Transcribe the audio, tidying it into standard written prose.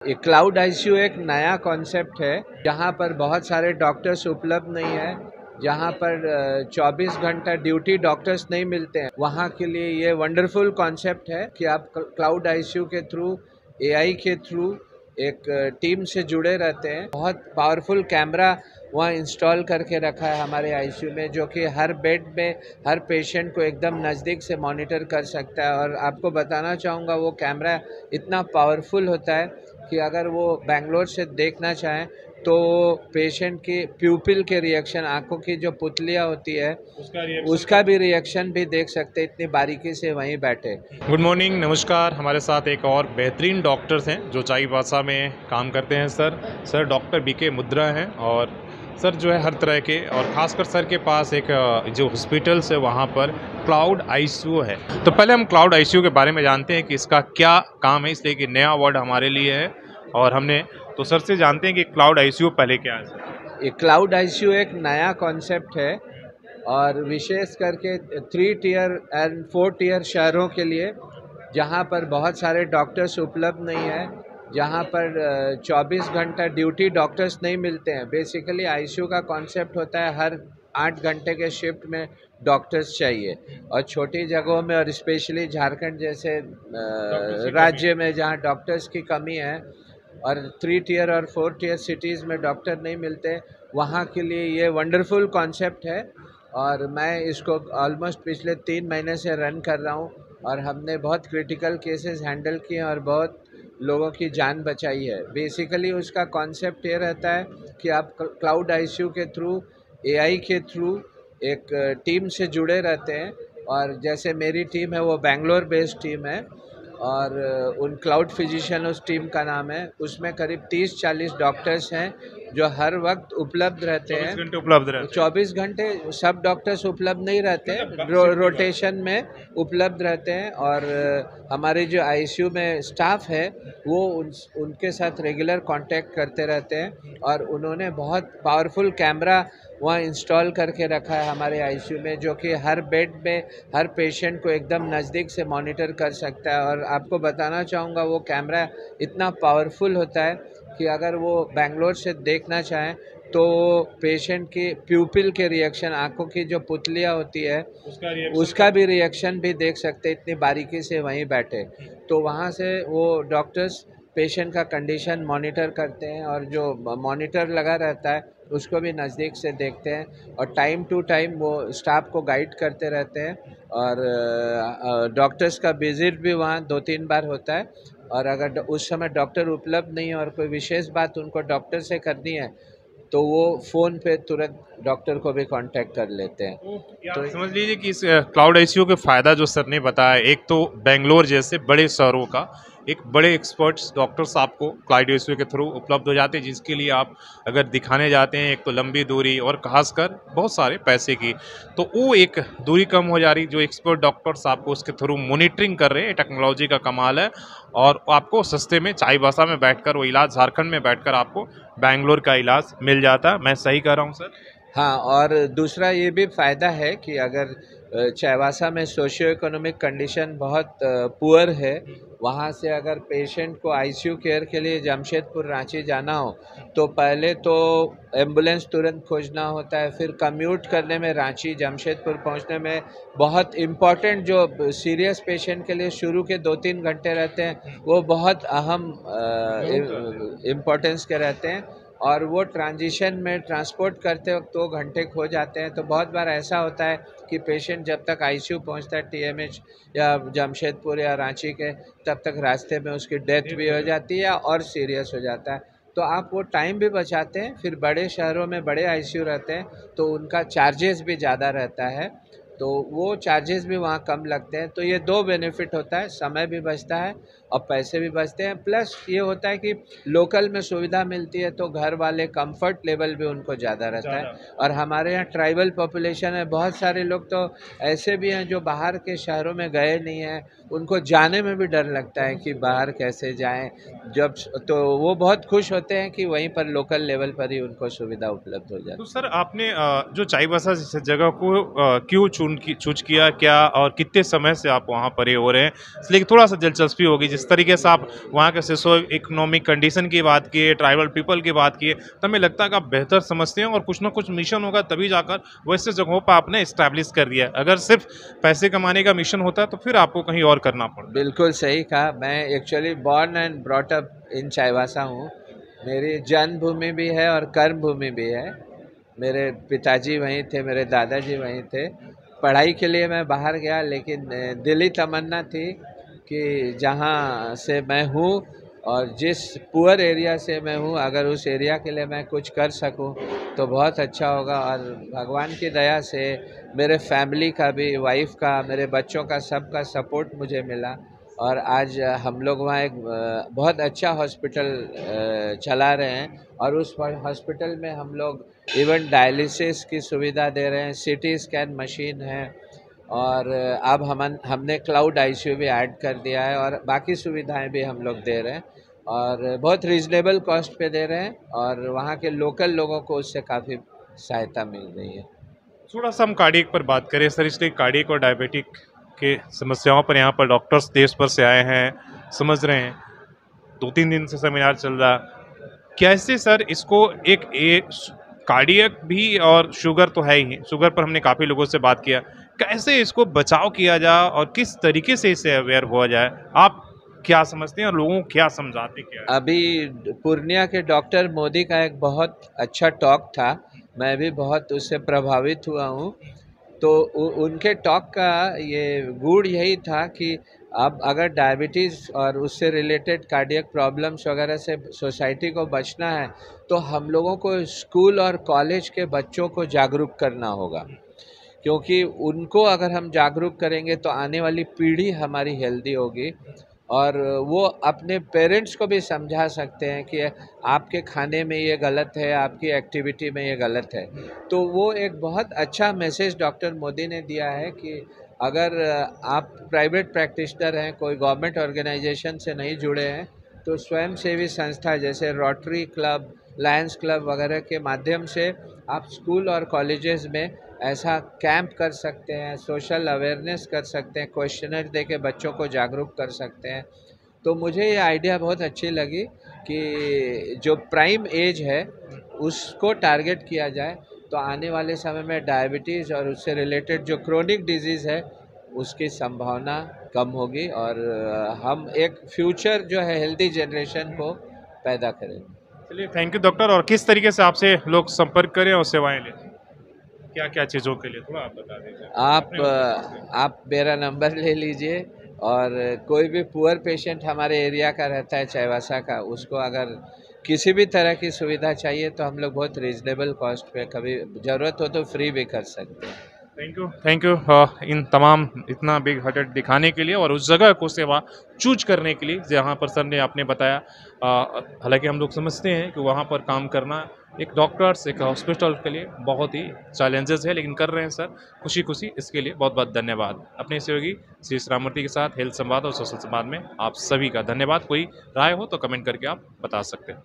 ये cloud ICU एक नया कॉन्सेप्ट है जहाँ पर बहुत सारे डॉक्टर्स उपलब्ध नहीं है, जहाँ पर 24 घंटा ड्यूटी डॉक्टर्स नहीं मिलते हैं। वहाँ के लिए ये वंडरफुल कॉन्सेप्ट है कि आप क्लाउड आईसीयू के थ्रू, एआई के थ्रू एक टीम से जुड़े रहते हैं। बहुत पावरफुल कैमरा वहाँ इंस्टॉल करके रखा है हमारे आईसीयू में, जो कि हर बेड में हर पेशेंट को एकदम नज़दीक से मॉनिटर कर सकता है। और आपको बताना चाहूँगा वो कैमरा इतना पावरफुल होता है कि अगर वो बेंगलोर से देखना चाहें तो पेशेंट की प्यूपिल के रिएक्शन, आंखों की जो पुतलियाँ होती है उसका भी रिएक्शन भी देख सकते हैं, इतनी बारीकी से वहीं बैठे। गुड मॉर्निंग, नमस्कार। हमारे साथ एक और बेहतरीन डॉक्टर्स हैं जो चाईबासा में काम करते हैं। सर डॉक्टर बीके मुद्रा हैं और सर जो है हर तरह के, और ख़ासकर सर के पास एक जो हॉस्पिटल्स है वहाँ पर क्लाउड आईसीयू है। तो पहले हम क्लाउड आईसीयू के बारे में जानते हैं कि इसका क्या काम है, इसलिए कि नया वर्ड हमारे लिए है और हमने तो सर से जानते हैं कि क्लाउड आईसीयू पहले क्या है। ये क्लाउड आईसीयू एक नया कॉन्सेप्ट है और विशेष करके 3 टियर एंड 4 टियर शहरों के लिए, जहाँ पर बहुत सारे डॉक्टर्स उपलब्ध नहीं है, जहाँ पर 24 घंटा ड्यूटी डॉक्टर्स नहीं मिलते हैं। बेसिकली आईसीयू का कॉन्सेप्ट होता है हर 8 घंटे के शिफ्ट में डॉक्टर्स चाहिए, और छोटी जगहों में और स्पेशली झारखंड जैसे राज्य में जहाँ डॉक्टर्स की कमी है और 3 टियर और 4 टियर सिटीज़ में डॉक्टर नहीं मिलते, वहाँ के लिए ये वंडरफुल कॉन्सेप्ट है। और मैं इसको ऑलमोस्ट पिछले 3 महीने से रन कर रहा हूँ और हमने बहुत क्रिटिकल केसेस हैंडल किए और बहुत लोगों की जान बचाई है। बेसिकली उसका कॉन्सेप्ट ये रहता है कि आप क्लाउड आईसीयू के थ्रू, एआई के थ्रू एक टीम से जुड़े रहते हैं। और जैसे मेरी टीम है वो बेंगलोर बेस्ड टीम है और उन क्लाउड फिजिशियन उस टीम का नाम है। उसमें करीब 30-40 डॉक्टर्स हैं जो हर वक्त उपलब्ध रहते हैं। 24 घंटे उपलब्ध रहते हैं। 24 घंटे सब डॉक्टर्स उपलब्ध नहीं रहते, रोटेशन में उपलब्ध रहते हैं। और हमारे जो आईसीयू में स्टाफ है वो उनके साथ रेगुलर कांटेक्ट करते रहते हैं। और उन्होंने बहुत पावरफुल कैमरा वहाँ इंस्टॉल करके रखा है हमारे आईसीयू में, जो कि हर बेड में हर पेशेंट को एकदम नज़दीक से मॉनिटर कर सकता है। और आपको बताना चाहूँगा वो कैमरा इतना पावरफुल होता है कि अगर वो बेंगलोर से देखना चाहें तो पेशेंट की प्यूपिल के रिएक्शन, आंखों की जो पुतलियाँ होती है उसका भी रिएक्शन भी देख सकते हैं, इतनी बारीकी से वहीं बैठे। तो वहाँ से वो डॉक्टर्स पेशेंट का कंडीशन मॉनिटर करते हैं और जो मॉनिटर लगा रहता है उसको भी नज़दीक से देखते हैं और टाइम टू टाइम वो स्टाफ को गाइड करते रहते हैं। और डॉक्टर्स का विजिट भी वहाँ 2-3 बार होता है। और अगर उस समय डॉक्टर उपलब्ध नहीं है और कोई विशेष बात उनको डॉक्टर से करनी है तो वो फ़ोन पे तुरंत डॉक्टर को भी कांटेक्ट कर लेते हैं। तो समझ लीजिए कि इस क्लाउड आईसीयू के फ़ायदा जो सर ने बताया, एक तो बेंगलोर जैसे बड़े शहरों का एक बड़े एक्सपर्ट्स डॉक्टर्स आपको क्लाउड आईसीयू के थ्रू उपलब्ध हो जाते हैं, जिसके लिए आप अगर दिखाने जाते हैं एक तो लंबी दूरी और खासकर बहुत सारे पैसे की, तो वो एक दूरी कम हो जा रही। जो एक्सपर्ट डॉक्टर्स आपको उसके थ्रू मॉनिटरिंग कर रहे हैं, टेक्नोलॉजी का कमाल है। और आपको सस्ते में चाईबासा में बैठकर वो इलाज, झारखंड में बैठकर आपको बेंगलोर का इलाज मिल जाता है। मैं सही कह रहा हूँ सर? हाँ, और दूसरा ये भी फ़ायदा है कि अगर चाईबासा में सोशियो इकोनॉमिक कंडीशन बहुत पुअर है, वहाँ से अगर पेशेंट को आईसीयू केयर के लिए जमशेदपुर, रांची जाना हो तो पहले तो एम्बुलेंस तुरंत खोजना होता है, फिर कम्यूट करने में रांची जमशेदपुर पहुँचने में बहुत इम्पॉर्टेंट जो सीरियस पेशेंट के लिए शुरू के 2-3 घंटे रहते हैं वो बहुत अहम इम्पोर्टेंस के रहते हैं। और वो ट्रांजिशन में ट्रांसपोर्ट करते वक्त 2 घंटे खो जाते हैं। तो बहुत बार ऐसा होता है कि पेशेंट जब तक आईसीयू पहुंचता है टीएमएच या जमशेदपुर या रांची के, तब तक रास्ते में उसकी डेथ भी हो जाती है और सीरियस हो जाता है। तो आप वो टाइम भी बचाते हैं। फिर बड़े शहरों में बड़े आईसीयू रहते हैं तो उनका चार्जेस भी ज़्यादा रहता है, तो वो चार्जेस भी वहाँ कम लगते हैं। तो ये 2 बेनिफिट होता है, समय भी बचता है और पैसे भी बचते हैं। प्लस ये होता है कि लोकल में सुविधा मिलती है तो घर वाले कंफर्ट लेवल भी उनको ज़्यादा रहता है। और हमारे यहाँ ट्राइबल पॉपुलेशन है, बहुत सारे लोग तो ऐसे भी हैं जो बाहर के शहरों में गए नहीं हैं, उनको जाने में भी डर लगता है कि बाहर कैसे जाएं। जब तो वो बहुत खुश होते हैं कि वहीं पर लोकल लेवल पर ही उनको सुविधा उपलब्ध हो जाती है। तो सर आपने जो चाईबासा जैसे जगह को क्यों चूज किया, क्या और कितने समय से आप वहाँ पर हो रहे हैं, इसलिए थोड़ा सा दिलचस्पी होगी जिस जिस तरीके से आप वहाँ के सोशो इकोनॉमिक कंडीशन की बात किए, ट्राइबल पीपल की बात किए, तो हमें लगता है कि आप बेहतर समझते हैं और कुछ ना कुछ मिशन होगा तभी जाकर वैसे जगहों पर आपने इस्टेब्लिश कर दिया। अगर सिर्फ पैसे कमाने का मिशन होता तो फिर आपको कहीं और करना पड़ता। बिल्कुल सही कहा। मैं actually born and brought up in Chaibasa हूँ। मेरी जन्मभूमि भी है और कर्म भूमि भी है। मेरे पिताजी वहीं थे, मेरे दादाजी वहीं थे। पढ़ाई के लिए मैं बाहर गया, लेकिन दिली तमन्ना थी कि जहाँ से मैं हूँ और जिस पुअर एरिया से मैं हूँ, अगर उस एरिया के लिए मैं कुछ कर सकूँ तो बहुत अच्छा होगा। और भगवान की दया से मेरे फैमिली का भी, वाइफ का, मेरे बच्चों का, सबका सपोर्ट मुझे मिला और आज हम लोग वहाँ एक बहुत अच्छा हॉस्पिटल चला रहे हैं। और उस हॉस्पिटल में हम लोग इवन डायलिसिस की सुविधा दे रहे हैं, सीटी स्कैन मशीन है और अब हमने क्लाउड आईसीयू भी ऐड कर दिया है और बाकी सुविधाएं भी हम लोग दे रहे हैं और बहुत रीजनेबल कॉस्ट पे दे रहे हैं और वहाँ के लोकल लोगों को उससे काफ़ी सहायता मिल रही है। थोड़ा सा हम कार्डियक पर बात करें सर, इसलिए कार्डियक और डायबिटिक के समस्याओं पर यहाँ पर डॉक्टर्स देश भर से आए हैं, समझ रहे हैं। 2-3 दिन से सेमिनार चल रहा। कैसे सर इसको एक कार्डियक भी और शुगर तो है ही, शुगर पर हमने काफ़ी लोगों से बात किया, कैसे इसको बचाव किया जाए और किस तरीके से इससे अवेयर हुआ जाए? आप क्या समझते हैं और लोगों को क्या समझाते क्या है? अभी पूर्णिया के डॉक्टर मोदी का एक बहुत अच्छा टॉक था, मैं भी बहुत उससे प्रभावित हुआ हूँ। तो उनके टॉक का ये गुण यही था कि अब अगर डायबिटीज़ और उससे रिलेटेड कार्डियक प्रॉब्लम्स वगैरह से सोसाइटी को बचना है तो हम लोगों को स्कूल और कॉलेज के बच्चों को जागरूक करना होगा, क्योंकि उनको अगर हम जागरूक करेंगे तो आने वाली पीढ़ी हमारी हेल्दी होगी और वो अपने पेरेंट्स को भी समझा सकते हैं कि आपके खाने में ये गलत है, आपकी एक्टिविटी में ये गलत है। तो वो एक बहुत अच्छा मैसेज डॉक्टर मोदी ने दिया है कि अगर आप प्राइवेट प्रैक्टिशनर हैं, कोई गवर्नमेंट ऑर्गेनाइजेशन से नहीं जुड़े हैं, तो स्वयंसेवी संस्था जैसे रोटरी क्लब, लायंस क्लब वगैरह के माध्यम से आप स्कूल और कॉलेजेस में ऐसा कैंप कर सकते हैं, सोशल अवेयरनेस कर सकते हैं, क्वेश्चनर दे के बच्चों को जागरूक कर सकते हैं। तो मुझे ये आइडिया बहुत अच्छी लगी कि जो प्राइम एज है उसको टारगेट किया जाए तो आने वाले समय में डायबिटीज़ और उससे रिलेटेड जो क्रोनिक डिजीज़ है उसकी संभावना कम होगी और हम एक फ्यूचर जो है हेल्दी जनरेशन को पैदा करेंगे। चलिए, थैंक यू डॉक्टर। और किस तरीके से आपसे लोग संपर्क करें और सेवाएं लें? क्या-क्या चीज़ों के लिए थोड़ा आप बता दीजिए। आप मेरा नंबर ले लीजिए और कोई भी पुअर पेशेंट हमारे एरिया का रहता है चाईबासा का, उसको अगर किसी भी तरह की सुविधा चाहिए तो हम लोग बहुत रीजनेबल कॉस्ट पे, कभी ज़रूरत हो तो फ्री भी कर सकते हैं। थैंक यू इन तमाम इतना बिग हार्टेड दिखाने के लिए और उस जगह को सेवा चूज करने के लिए जहाँ पर सर ने आपने बताया। हालांकि हम लोग समझते हैं कि वहाँ पर काम करना एक डॉक्टर्स, एक हॉस्पिटल के लिए बहुत ही चैलेंजेस है, लेकिन कर रहे हैं सर खुशी खुशी। इसके लिए बहुत बहुत धन्यवाद। अपने सहयोगी श्री राममूर्ति के साथ हेल्थ संवाद और सोशल संवाद में आप सभी का धन्यवाद। कोई राय हो तो कमेंट करके आप बता सकते हैं।